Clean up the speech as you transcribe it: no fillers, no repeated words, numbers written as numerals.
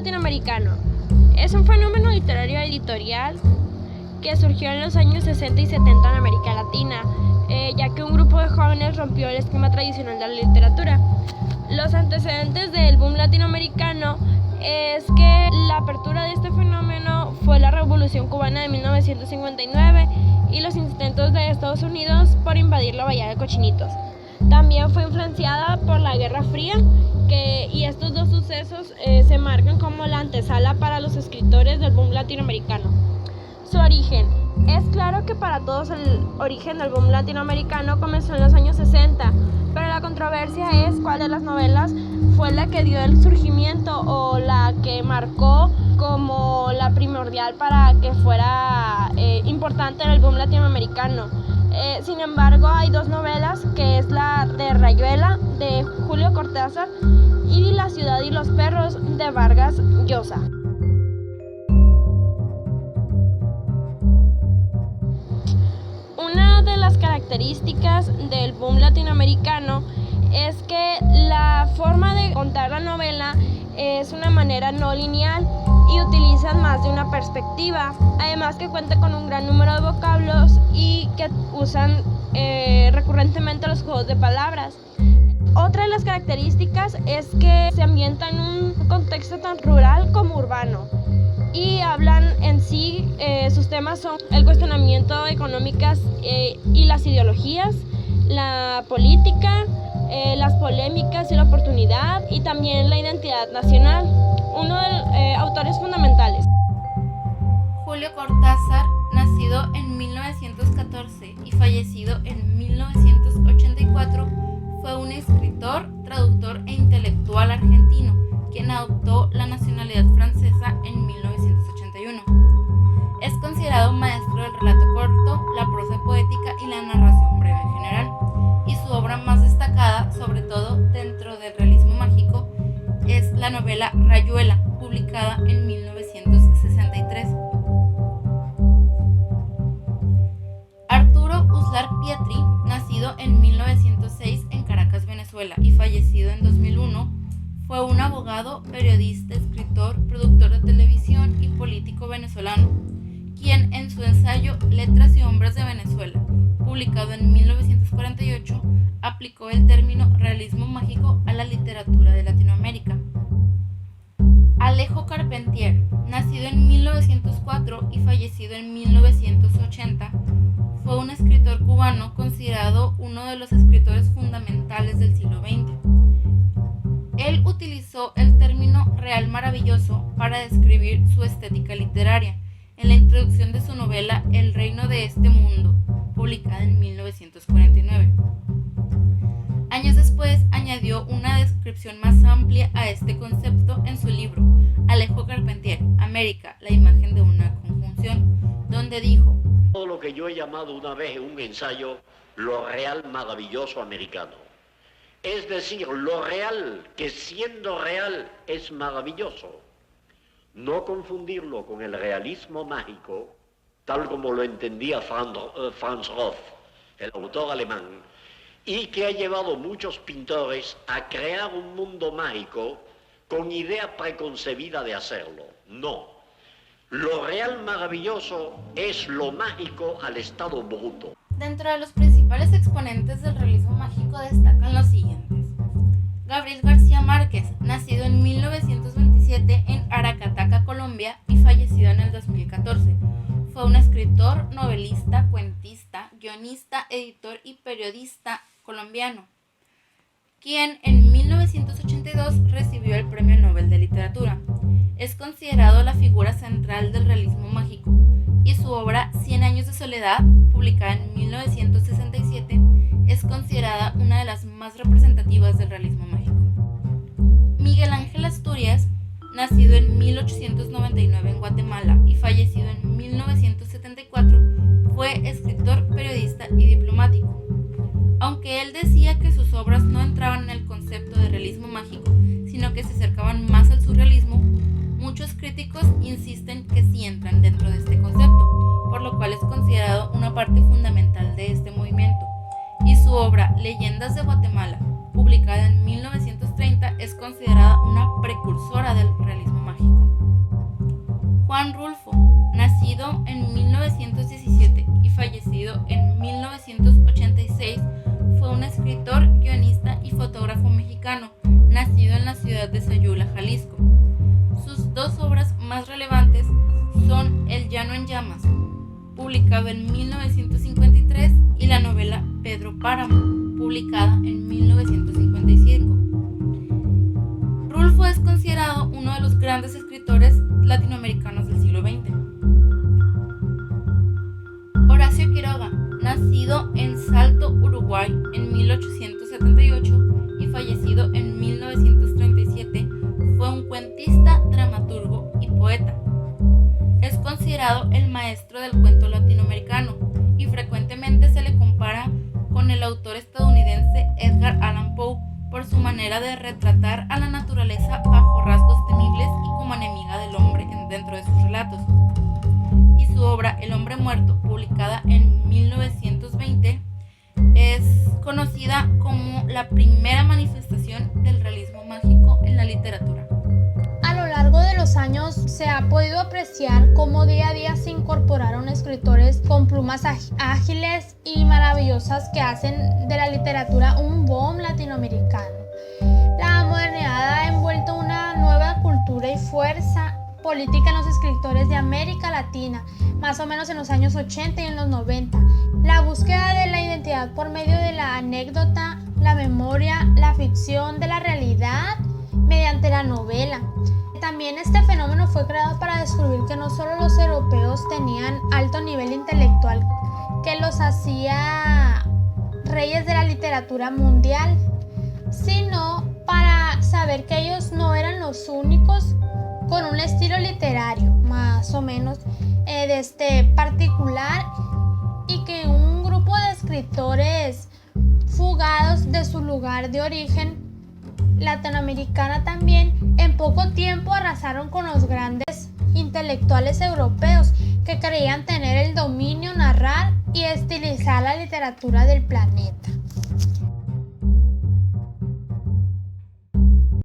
latinoamericano es un fenómeno literario editorial que surgió en los años 60 y 70 en América Latina, ya que un grupo de jóvenes rompió el esquema tradicional de la literatura. Los antecedentes del boom latinoamericano es que la apertura de este fenómeno fue la Revolución Cubana de 1959 y los intentos de Estados Unidos por invadir la Bahía de Cochinitos. También fue influenciada por la Guerra Fría, y estos dos sucesos se marcan como la antesala para los escritores del boom latinoamericano. Su origen. Es claro que para todos el origen del boom latinoamericano comenzó en los años 60, pero la controversia es cuál de las novelas fue la que dio el surgimiento o la que marcó como la primordial para que fuera importante en el boom latinoamericano. Sin embargo, hay dos novelas, que es la de Rayuela, de Julio Cortázar, y La ciudad y los perros, de Vargas Llosa. Una de las características del boom latinoamericano es que la forma de contar la novela es una manera no lineal y utilizan más de una perspectiva, además que cuenta con un gran número de vocablos y que usan recurrentemente los juegos de palabras. Otra de las características es que se ambienta en un contexto tan rural como urbano y hablan en sí, sus temas son el cuestionamiento económicas y las ideologías, la política, las polémicas y la oportunidad, y también la identidad nacional. Uno de los autores fundamentales. Julio Cortázar, nacido en 1914 y fallecido en 1984, fue un escritor, traductor e intelectual argentino, quien adoptó la nacionalidad francesa en 1981. Es considerado maestro del relato corto, la prosa poética y la narración breve en general, y su obra más destacada, sobre todo dentro del realismo mágico, es la novela Rayuela, publicada en 1963. Arturo Uslar Pietri, nacido en 1906 en Caracas, Venezuela, y fallecido en 2001, fue un abogado, periodista, escritor, productor de televisión y político venezolano, quien en su ensayo Letras y Hombres de Venezuela, publicado en 1948, aplicó el término realismo mágico a la literatura de Latinoamérica. Alejo Carpentier, nacido en 1904 y fallecido en 1980, fue un escritor cubano considerado uno de los escritores fundamentales del siglo XX. Él utilizó el término real maravilloso para describir su estética literaria en la introducción de su novela El reino de este mundo, publicada en 1949. Años después añadió una descripción más amplia a este concepto en su libro Alejo Carpentier, América, la imagen de una conjunción, donde dijo: todo lo que yo he llamado una vez en un ensayo lo real maravilloso americano. Es decir, lo real que siendo real es maravilloso. No confundirlo con el realismo mágico, tal como lo entendía Franz Roth, el autor alemán, y que ha llevado muchos pintores a crear un mundo mágico con idea preconcebida de hacerlo. No. Lo real maravilloso es lo mágico al estado bruto. Dentro de los principales exponentes del realismo mágico destacan los siguientes. Gabriel García Márquez, nacido en 1927 en Aracataca, Colombia, y fallecido en el 2014. Fue un escritor, novelista, cuentista, guionista, editor y periodista colombiano, quien en 1982 recibió el Premio Nobel de Literatura. Es considerado la figura central del realismo mágico, y su obra Cien años de soledad, publicada en 1967, es considerada una de las más representativas del realismo mágico. Miguel Ángel Asturias, nacido en 1899 en Guatemala y fallecido en 1974, fue escritor, periodista y diplomático. Aunque él decía que sus obras no entraban en el concepto de realismo mágico, sino que se acercaban más al surrealismo, muchos críticos insisten que sí entran dentro de este concepto, por lo cual es considerado una parte fundamental de este movimiento. Y su obra Leyendas de Guatemala, publicada en 1930, es considerada una precursora del realismo mágico. Juan Rulfo, nacido en 1917 y fallecido en 1986, fue un escritor, guionista y fotógrafo mexicano, nacido en la ciudad de Sayula, Jalisco. Sus dos obras más relevantes son El llano en llamas, publicado en 1953, y la novela Pedro Páramo, publicada en 1955. Rulfo es considerado uno de los grandes escritores latinoamericanos del siglo XX. Horacio Quiroga, nacido en Salto, Uruguay, en 1878 y fallecido en 1937, fue un cuentista, dramaturgo y poeta. Es considerado el maestro del cuento latinoamericano y frecuentemente se le compara con el autor estadounidense Edgar Allan Poe por su manera de retratar a la naturaleza bajo rasgos temibles y como enemiga del hombre dentro de sus relatos. Y su obra El hombre muerto, publicada en 1920, es conocida como la primera manifestación del realismo mágico en la literatura. A lo largo de los años se ha podido apreciar cómo día a día se incorporaron escritores con plumas ágiles y maravillosas que hacen de la literatura un boom latinoamericano. La modernidad ha envuelto una nueva cultura y fuerza política en los escritores de América Latina, más o menos en los años 80 y en los 90. La búsqueda de la identidad por medio de la anécdota, la memoria, la ficción de la realidad mediante la novela. También este fenómeno fue creado para descubrir que no solo los europeos tenían alto nivel intelectual que los hacía reyes de la literatura mundial, sino para saber que ellos no eran los únicos con un estilo literario más o menos particular, y que un grupo de escritores fugados de su lugar de origen latinoamericana también en poco tiempo arrasaron con los grandes intelectuales europeos que creían tener el dominio, narrar y estilizar la literatura del planeta.